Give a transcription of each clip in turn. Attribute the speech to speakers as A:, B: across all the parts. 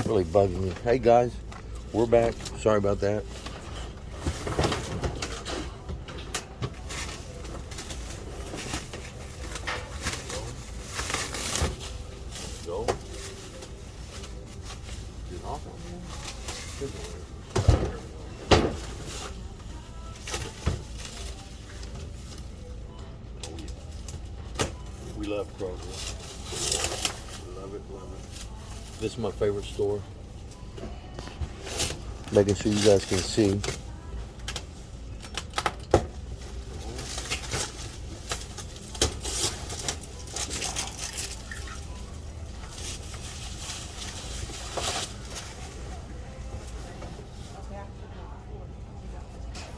A: Really bugging me. Hey guys, we're back. Sorry about that. Go. Get off on me. Oh yeah. We love Kroger. Love it, love it. This is my favorite store. Making sure you guys can see.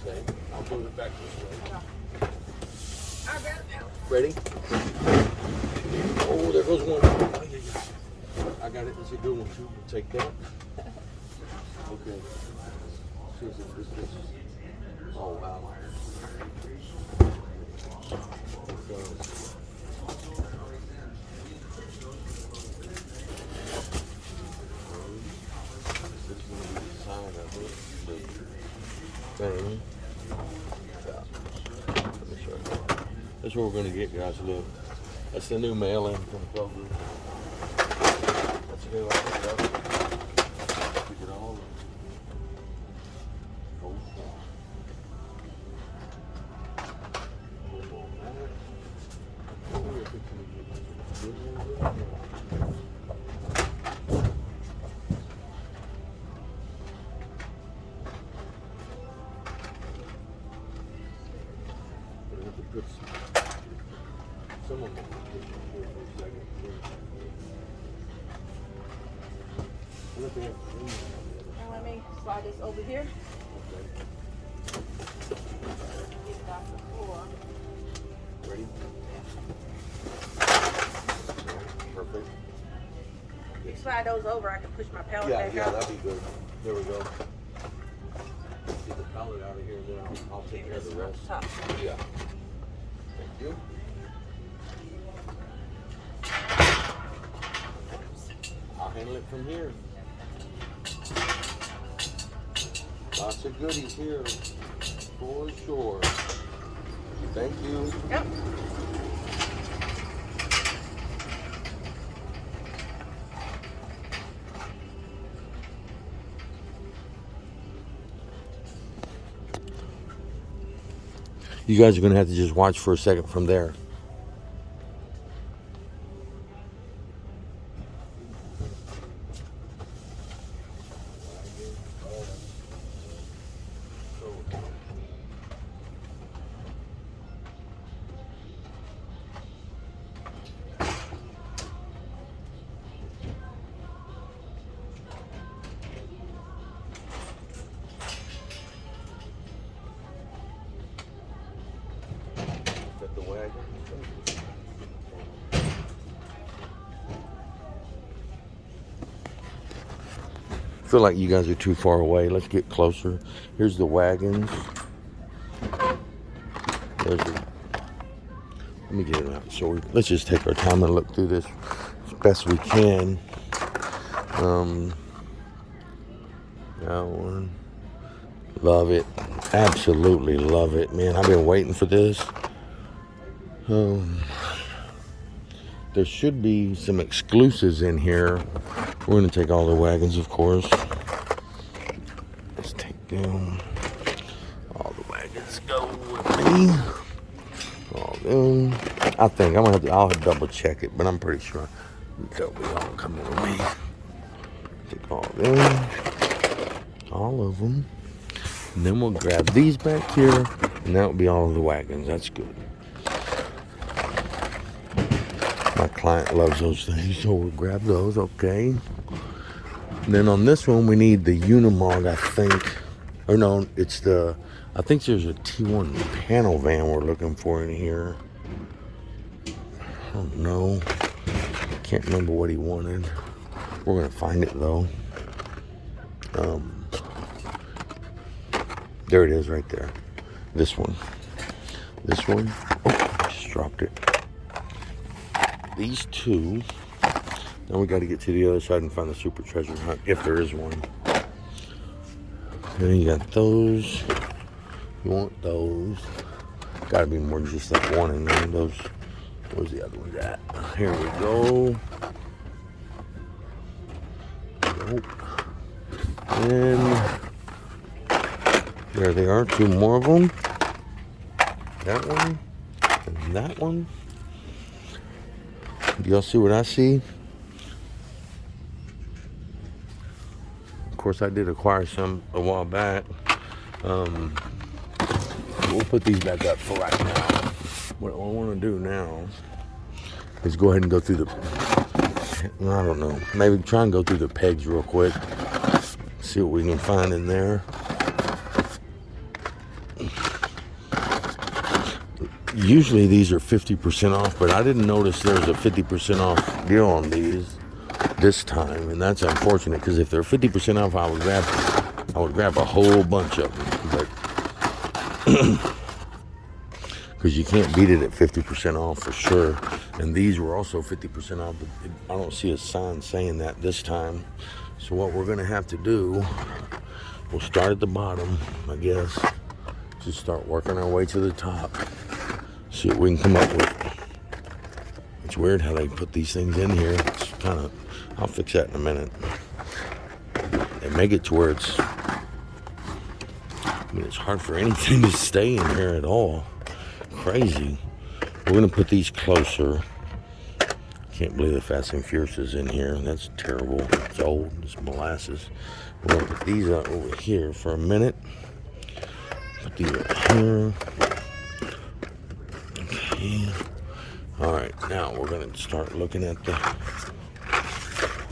A: Okay, I'll move it back this way. Ready? Oh, there goes one. Oh, yeah. I got it. It's a good one too. We'll take that. Okay. Oh wow. This is gonna be the sign of it. The thing. Let me show you. That's what we're gonna get, guys. Look. That's the new mail-in from Kroger. That's a new item. We get all of it. Oh, some of them.
B: Now let me slide this over here. Get it off the floor.
A: Ready? Perfect.
B: If you slide those over, I can push my pallet back
A: Yeah,
B: out.
A: that'd be good. There we go. Get the pallet out of here, and then I'll take care of the rest.
B: Top.
A: Yeah. Thank you. I'll handle it from here. Lots of goodies here, for sure. Thank you.
B: Yep.
A: You guys are going to have to just watch for a second from there. The wagon. I feel like you guys are too far away. Let's get closer. Here's the wagons. Let me get it out. So let's just take our time and look through this as best we can. That one. Love it. Absolutely love it, man. I've been waiting for this. There should be some exclusives in here. We're going to take all the wagons, of course. Let's take them. All the wagons go with me. All them. I think I'm going to have to, I'll double check it, but I'm pretty sure they'll be all coming with me. Take all them. All of them. And then we'll grab these back here, and that'll be all of the wagons. That's good. My client loves those things, so we'll grab those, okay. And then on this one, we need the Unimog, I think. Or no, it's the, I think there's a T1 panel van we're looking for in here. I don't know. Can't remember what he wanted. We're going to find it, though. There it is right there. This one. This one. Oh, just dropped it. These two Now we got to get to the other side and find the super treasure hunt, if there is one. And you got those. You want those. Got to be more than just that one in there. Those. Where's the other ones at? Here we go. Nope. And there they are. 2 more of them. That one. And that one. Do y'all see what I see? Of course, I did acquire some a while back. We'll put these back up for right now. What I want to do now is go ahead and go through the, I don't know, maybe try and go through the pegs real quick. See what we can find in there. Usually these are 50% off, but I didn't notice there was a 50% off deal on these this time, and that's unfortunate because if they're 50% off, I would grab a whole bunch of them, but because you can't beat it at 50% off for sure. And these were also 50% off, but I don't see a sign saying that this time. So what we're gonna have to do, we'll start at the bottom, I guess. Just start working our way to the top. See what we can come up with. It's weird how they put these things in here. It's kind of, I'll fix that in a minute. They make it to where it's, I mean, it's hard for anything to stay in here at all. Crazy. We're gonna put these closer. Can't believe the Fast and Furious is in here. That's terrible. It's old. It's molasses. We're gonna put these out over here for a minute. Put these right here. Okay. All right. Now we're gonna start looking at the. I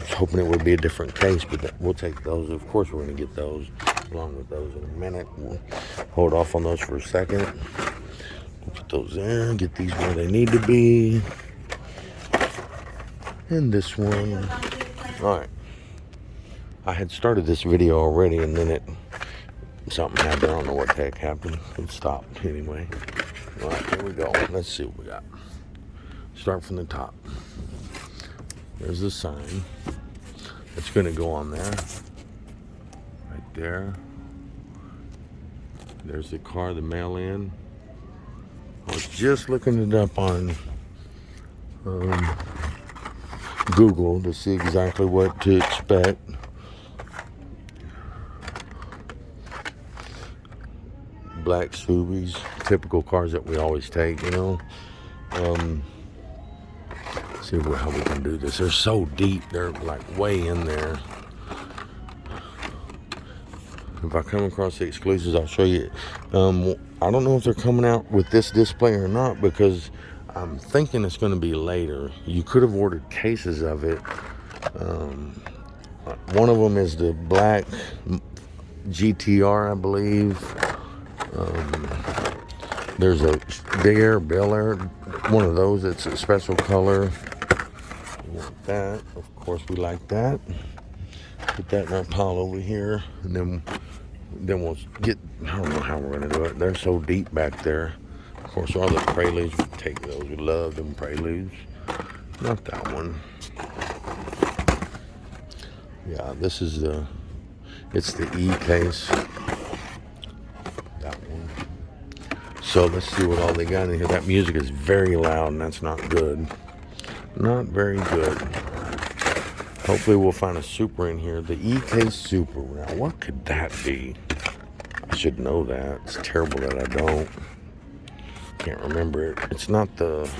A: was hoping it would be a different case, but we'll take those. Of course, we're gonna get those along with those in a minute. We'll hold off on those for a second. We'll put those there. Get these where they need to be. And this one. All right. I had started this video already, and then something happened. I don't know what the heck happened. It stopped anyway. All right, here we go. Let's see what we got. Start from the top. There's the sign. It's going to go on there. Right there. There's the car, the mail-in. I was just looking it up on Google to see exactly what to expect. Black Subies, typical cars that we always take, you know. See how we can do this. They're so deep, they're like way in there. If I come across the exclusives, I'll show you. I don't know if they're coming out with this display or not, because I'm thinking it's going to be later. You could have ordered cases of it. One of them is the black GTR, I believe. There's a Bel Air, one of those. It's a special color. You want that? Of course, we like that. Put that in our pile over here, and then we'll get. I don't know how we're gonna do it. They're so deep back there. Of course, all the Preludes, we take those. We love them Preludes. Not that one. Yeah, this is it's the E case. That one. So let's see what all they got in here. That music is very loud, and that's not good. Not very good. Hopefully we'll find a Super in here. The E case Super. Now, what could that be? I should know that. It's terrible that I don't. Can't remember it. It's not the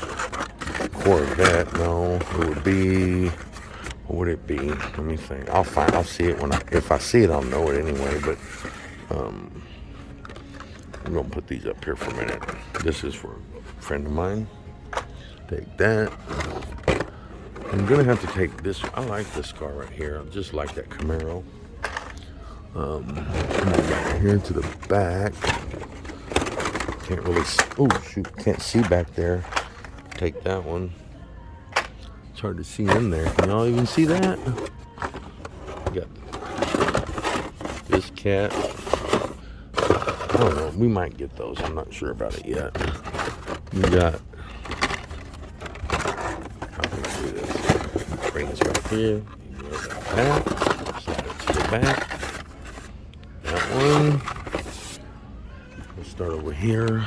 A: Corvette, no. It would be, what would it be? Let me think. I'll see it if I see it, I'll know it anyway, but I'm gonna put these up here for a minute. This is for a friend of mine. Take that. I'm gonna have to take this. I like this car right here. I just like that Camaro. Back here to the back. Can't really, oh shoot, can't see back there. Take that one. It's hard to see in there. Can y'all even see that? Got this cat. I don't know, we might get those. I'm not sure about it yet. We got, how can I do this? bring this back here. You go back. Slide it to the back. That one. We'll start over here.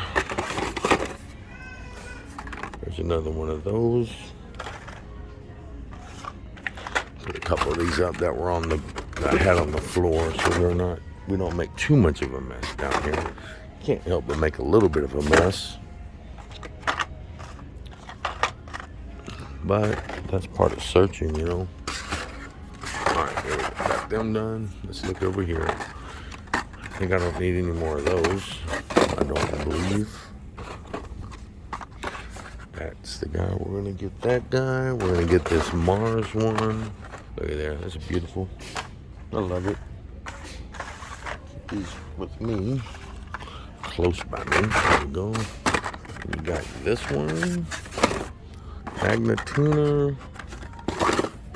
A: There's another one of those. Put a couple of these up that were on the that I had on the floor, so we don't make too much of a mess down here. Can't help but make a little bit of a mess, but that's part of searching, you know. All right, here we go. Got them done. Let's look over here. I think I don't need any more of those. I don't believe. That's the guy. We're gonna get that guy. We're gonna get this Mars one. Look at there. That's beautiful. I love it. Keep these with me. Close by me. There we go. You got this one. Magna Tuner.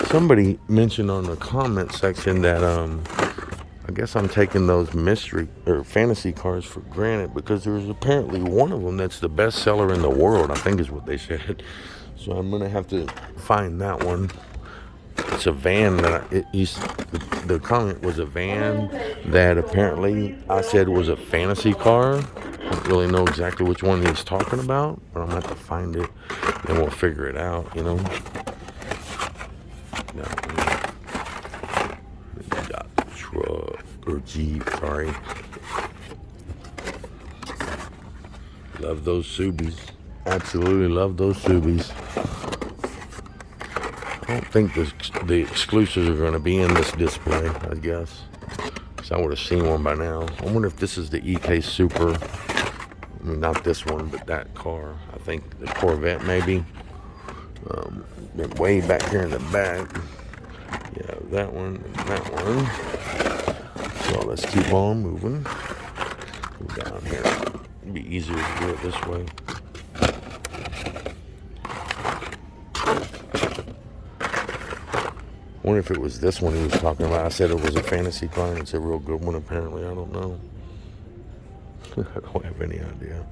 A: Somebody mentioned on the comment section that I guess I'm taking those mystery or fantasy cards for granted because there's apparently one of them that's the best seller in the world, I think is what they said. So I'm gonna have to find that one. It's a van that the comment was a van that apparently I said was a fantasy car. I don't really know exactly which one he's talking about, but I'm gonna have to find it and we'll figure it out, you know. Truck or Jeep, sorry. Love those Subies. Absolutely love those Subies. I don't think the exclusives are going to be in this display, I guess. Because I would have seen one by now. I wonder if this is the EK Super. I mean, not this one, but that car. I think the Corvette, maybe. Been way back here in the back. Yeah, that one and that one. So let's keep on moving. Go down here. It'd be easier to do it this way. I wonder if it was this one he was talking about. I said it was a fantasy car and it's a real good one apparently. I don't know. I don't have any idea.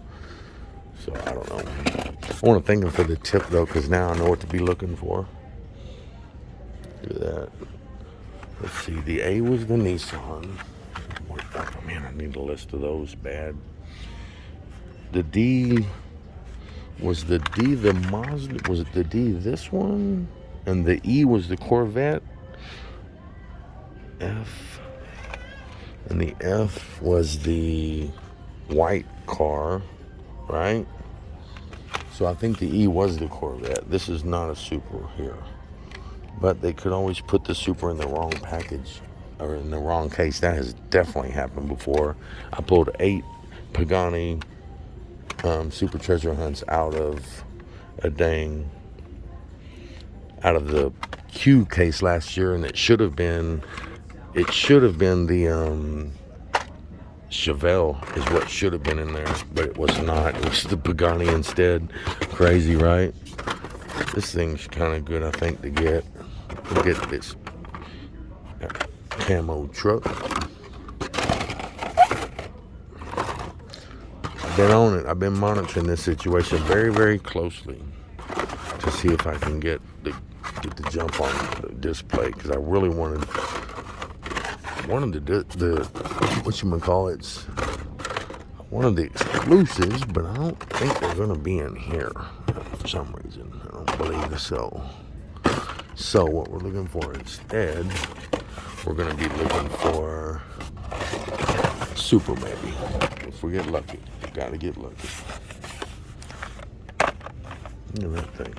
A: So I don't know. I want to thank him for the tip though, because now I know what to be looking for. Look at that. Let's see. The A was the Nissan. Oh man, I need a list of those bad. The D was the Mazda. Was it the D this one? And the E was the Corvette. F. And the F was the white car, right? So I think the E was the Corvette. This is not a Super here. But they could always put the Super in the wrong package or in the wrong case. That has definitely happened before. I pulled 8 Pagani Super Treasure Hunts out of the Q case last year, and it should have been the Chevelle is what should have been in there, but it was not. It was the Pagani instead. Crazy, right? This thing's kind of good, I think, to get. We'll get this camo truck. I've been on it. I've been monitoring this situation very, very closely to see if I can get the jump on the display, because I really wanted the whatchamacallits. One of the exclusives, but I don't think they're going to be in here for some reason. I don't believe so. So what we're looking for instead, we're going to be looking for Super, maybe. If we get lucky. We got to get lucky. Look at that thing.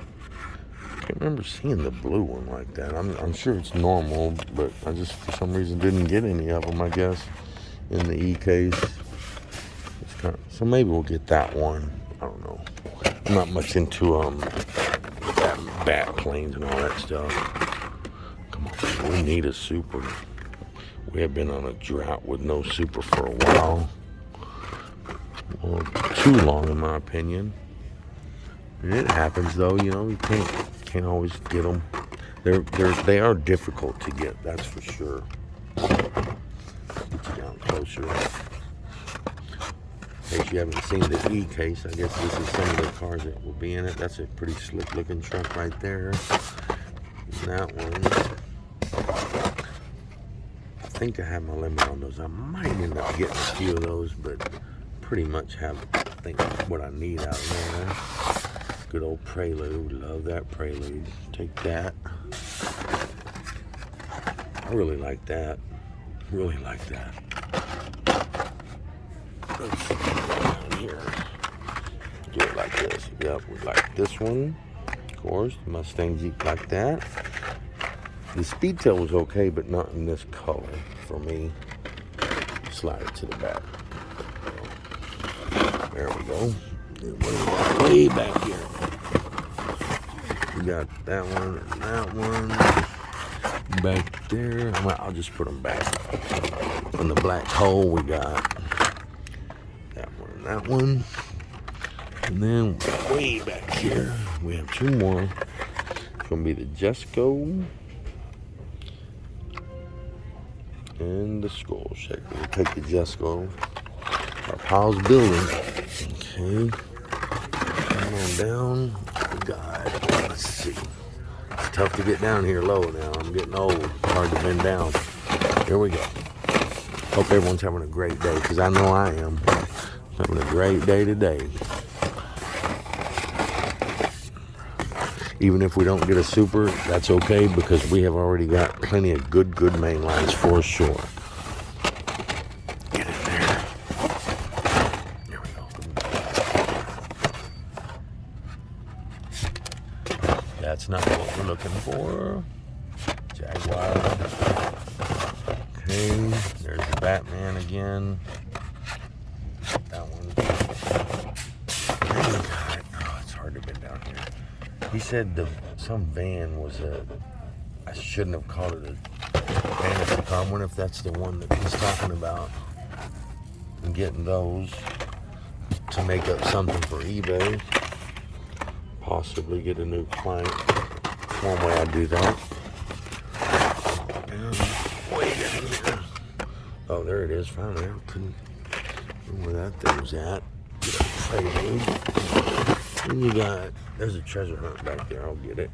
A: I can't remember seeing the blue one like that. I'm sure it's normal, but I just for some reason didn't get any of them, I guess, in the E case. So maybe we'll get that one. I don't know. I'm not much into bat planes and all that stuff. Come on, we need a Super. We have been on a drought with no Super for a while. Well, too long, in my opinion. And it happens, though. You know, you can't always get them. They are difficult to get. That's for sure. Get you down closer. In case you haven't seen the E case, I guess this is some of the cars that will be in it. That's a pretty slick looking truck right there. That one. I think I have my limit on those. I might end up getting a few of those, but pretty much have, I think, what I need out there. Good old Prelude. Love that Prelude. Take that. I really like that. Really like that. Let's see down here. Do it like this. Yep, we like this one. Of course, Mustang Jeep like that. The Speedtail was okay, but not in this color for me. Slide it to the back. There we go. And what do we got way back here? We got that one and that one back there. I'll just put them back. On the black hole, we got that one and that one. And then way back here, we have two more. It's going to be the Jesco and the Skull Shaker. We'll take the Jesco. Our pile's building. Okay. Come on down. We got, let's see. It's tough to get down here low now. I'm getting old. Hard to bend down. Here we go. Hope everyone's having a great day, because I know I am. Having a great day today. Even if we don't get a super, that's okay, because we have already got plenty of good main lines for sure. Get in there. There we go. That's not what we're looking for. Jaguar. Okay, there's the Batman again. That one. Oh, it's hard to bend down here. He said some van was I shouldn't have called it a fantasy car. I wonder if that's the one that he's talking about. And getting those to make up something for eBay. Possibly get a new client. One way I do that. And way down here. Oh, there it is. Finally, I couldn't remember where that thing was at. And you got, there's a treasure hunt back there. I'll get it.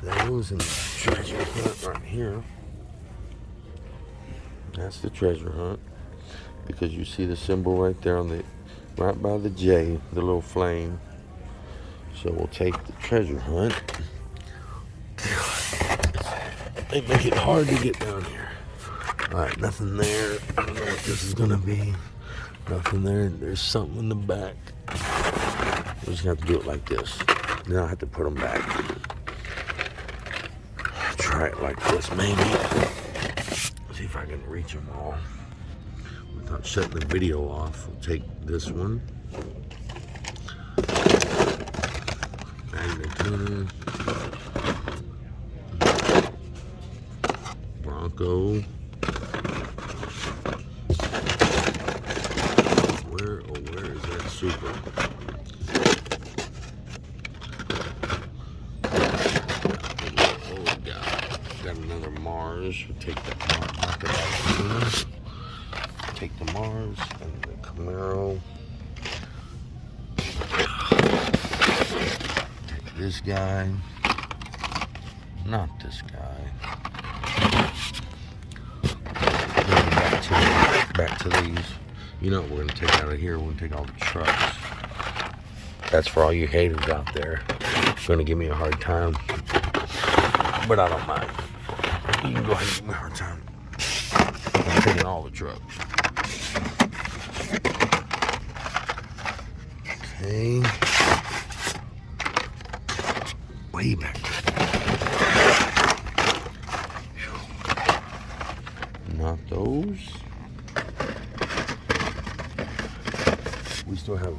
A: Those and the treasure hunt right here. That's the treasure hunt. Because you see the symbol right there on the, right by the J, the little flame. So we'll take the treasure hunt. They make it hard to get down here. Alright, nothing there. I don't know what this is gonna be. Nothing there. There's something in the back. We're just gonna have to do it like this. Then I'll have to put them back. Try it like this, maybe. See if I can reach them all without shutting the video off. We'll take this one. Magna Bronco. Where is that super? Oh God, got another Mars. We'll take that Mars. Take the Mars and the Camaro. Take this guy. Not this guy. Back to these. You know what we're going to take out of here? We're going to take all the trucks. That's for all you haters out there. Going to give me a hard time. But I don't mind. You can go ahead and give me a hard time. I'm taking all the trucks. Okay. Way back. Not those. We still have